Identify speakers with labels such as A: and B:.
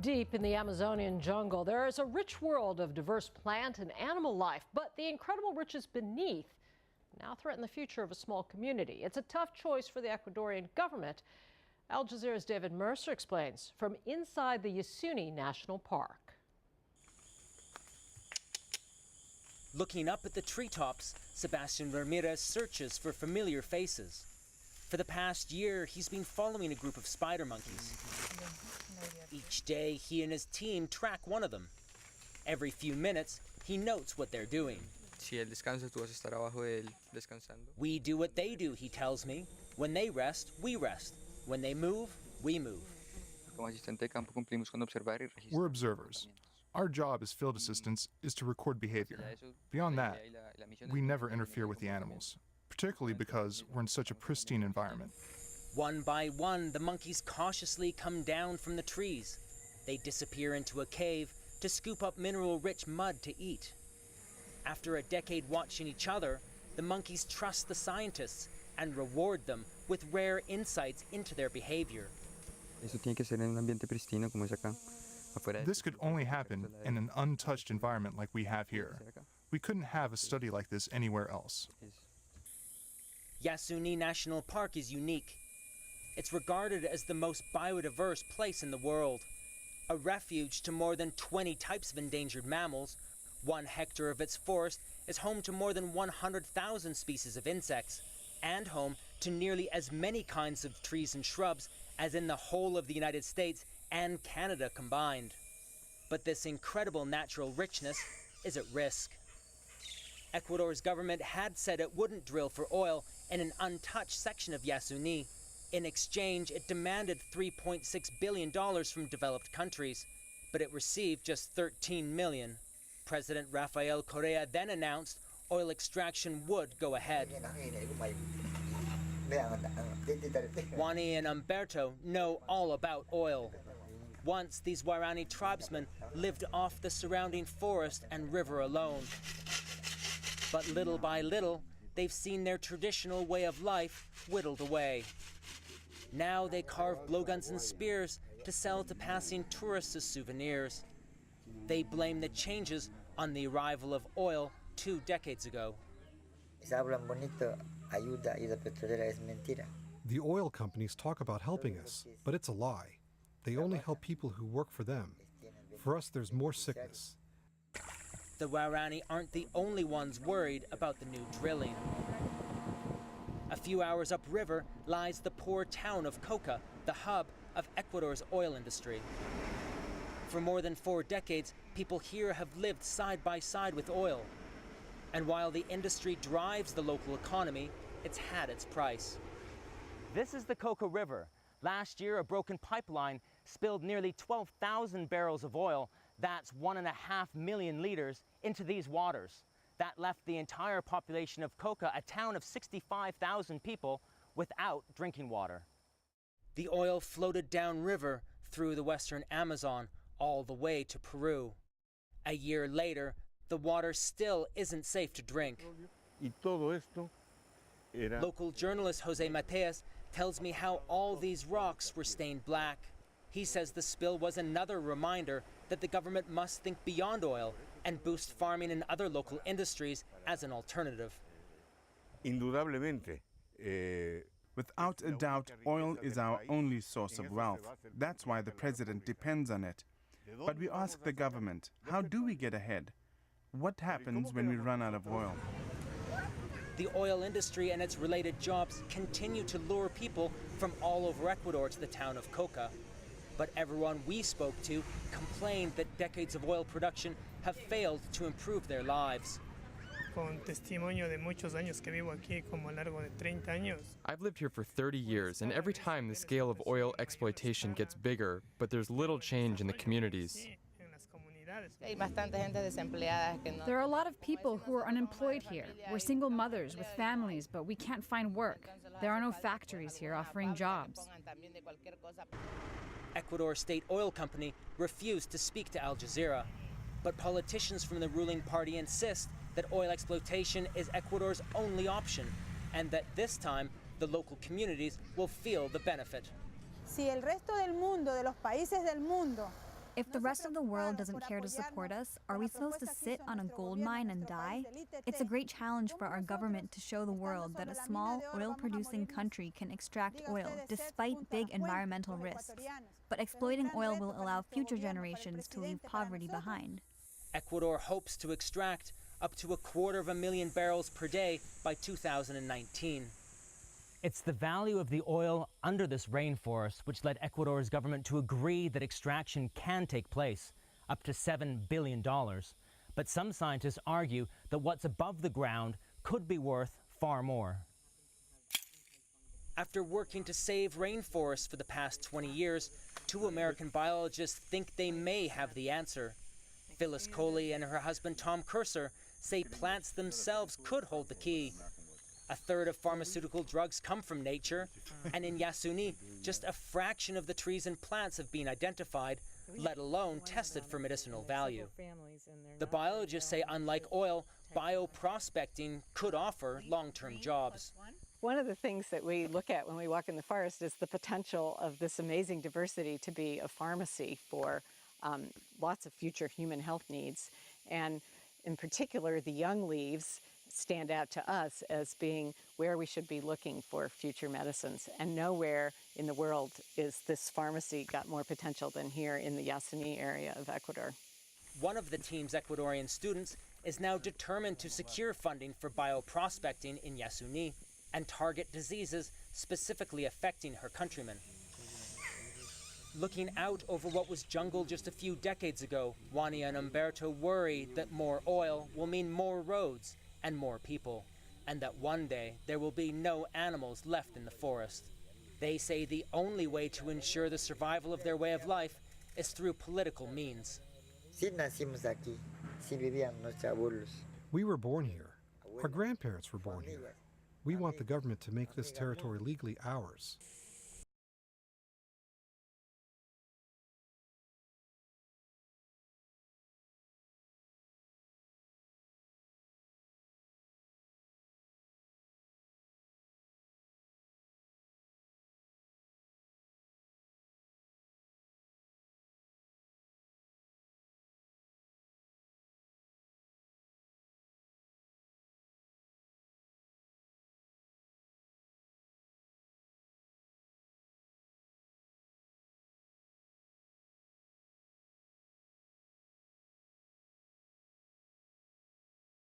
A: Deep in the Amazonian jungle, there is a rich world of diverse plant and animal life, but the incredible riches beneath now threaten the future of a small community. It's a tough choice for the Ecuadorian government. Al Jazeera's David Mercer explains from inside the YASUNI National Park.
B: Looking up at the treetops, Sebastian Ramirez searches for familiar faces. For the past year, he's been following a group of spider monkeys. Each day, he and his team track one of them. Every few minutes, he notes what they're doing. We do what they do, he tells me. When they rest, we rest. When they move, we move.
C: We're observers. Our job as field assistants is to record behavior. Beyond that, we never interfere with the animals, particularly because we're in such a pristine environment.
B: One by one, the monkeys cautiously come down from the trees. They disappear into a cave to scoop up mineral-rich mud to eat. After a decade watching each other, the monkeys trust the scientists and reward them with rare insights into their behavior.
C: This could only happen in an untouched environment like we have here. We couldn't have a study like this anywhere else.
B: YASUNI National Park is unique. It's regarded as the most biodiverse place in the world, a refuge to more than 20 types of endangered mammals. 1 hectare of its forest is home to more than 100,000 species of insects, and home to nearly as many kinds of trees and shrubs as in the whole of the United States and Canada combined. But this incredible natural richness is at risk. Ecuador's government had said it wouldn't drill for oil in an untouched section of YASUNI. In exchange, it demanded $3.6 billion from developed countries, but it received just $13 million. President Rafael Correa then announced oil extraction would go ahead. Juani and Umberto know all about oil. Once, these Guarani tribesmen lived off the surrounding forest and river alone. But little by little, they've seen their traditional way of life whittled away. Now they carve blowguns and spears to sell to passing tourists as souvenirs. They blame the changes on the arrival of oil 2 decades ago.
D: The
E: oil companies talk about helping us, but it's a lie. They only help people who work for them. For us, there's more sickness.
B: The Guarani aren't the only ones worried about the new drilling. A few hours upriver lies the poor town of Coca, the hub of Ecuador's oil industry. For more than 4 decades, people here have lived side by side with oil. And while the industry drives the local economy, it's had its price. This is the Coca River. Last year, a broken pipeline spilled nearly 12,000 barrels of oil, that's 1.5 million liters, into these waters. That left the entire population of Coca, a town of 65,000 people, without drinking water. The oil floated downriver through the western Amazon, all the way to Peru. A year later, the water still isn't safe to drink. Local journalist Jose Mateas tells me how all these rocks were stained black. He says the spill was another reminder that the government must think beyond oil and boost farming and other local industries as an alternative.
F: Without a doubt, oil is our only source of wealth. That's why the president depends on it. But we ask the government, how do we get ahead? What happens when we run out of oil?
B: The oil industry and its related jobs continue to lure people from all over Ecuador to the town of Coca. But everyone we spoke to complained that decades of oil production have failed to improve their lives.
G: I've
H: lived here for 30 years, and every time the scale of oil exploitation gets bigger, but there's little change in the communities.
I: There are a lot of people who are unemployed here. We're single mothers with families, but we can't find work. There are no factories here offering jobs.
B: Ecuador State Oil Company refused to speak to Al Jazeera, but politicians from the ruling party insist that oil exploitation is Ecuador's only option, and that this time the local communities will feel the benefit.
J: Si el resto del mundo, de los países del mundo,
G: If the rest of the world doesn't care to support us, are we supposed to sit on a gold mine and die? It's a great challenge for our government to show the world that a small oil-producing country can extract oil despite big environmental risks. But exploiting oil will allow future generations to leave poverty behind.
B: Ecuador hopes to extract up to 250,000 barrels per day by 2019. It's the value of the oil under this rainforest which led Ecuador's government to agree that extraction can take place, up to $7 billion. But some scientists argue that what's above the ground could be worth far more. After working to save rainforests for the past 20 years, 2 American biologists think they may have the answer. Phyllis Coley and her husband Tom Mercer say plants themselves could hold the key. 1/3 of pharmaceutical drugs come from nature, and in YASUNI, just a fraction of the trees and plants have been identified, let alone tested for medicinal value. The biologists say, unlike oil, bioprospecting could offer long-term jobs.
J: One of the things that we look at when we walk in the forest is the potential of this amazing diversity to be a pharmacy for lots of future human health needs. And in particular, the young leaves stand out to us as being where we should be looking for future medicines. And nowhere in the world is this pharmacy got more potential than here in the YASUNI area of Ecuador.
B: One of the team's Ecuadorian students is now determined to secure funding for bioprospecting in YASUNI and target diseases specifically affecting her countrymen. Looking out over what was jungle just a few decades ago, Juania and Umberto worry that more oil will mean more roads and more people, and that one day there will be no animals left in the forest. They say the only way to ensure the survival of their way of life is through political means.
E: We were born here. Our grandparents were born here. We want the government to make this territory legally ours.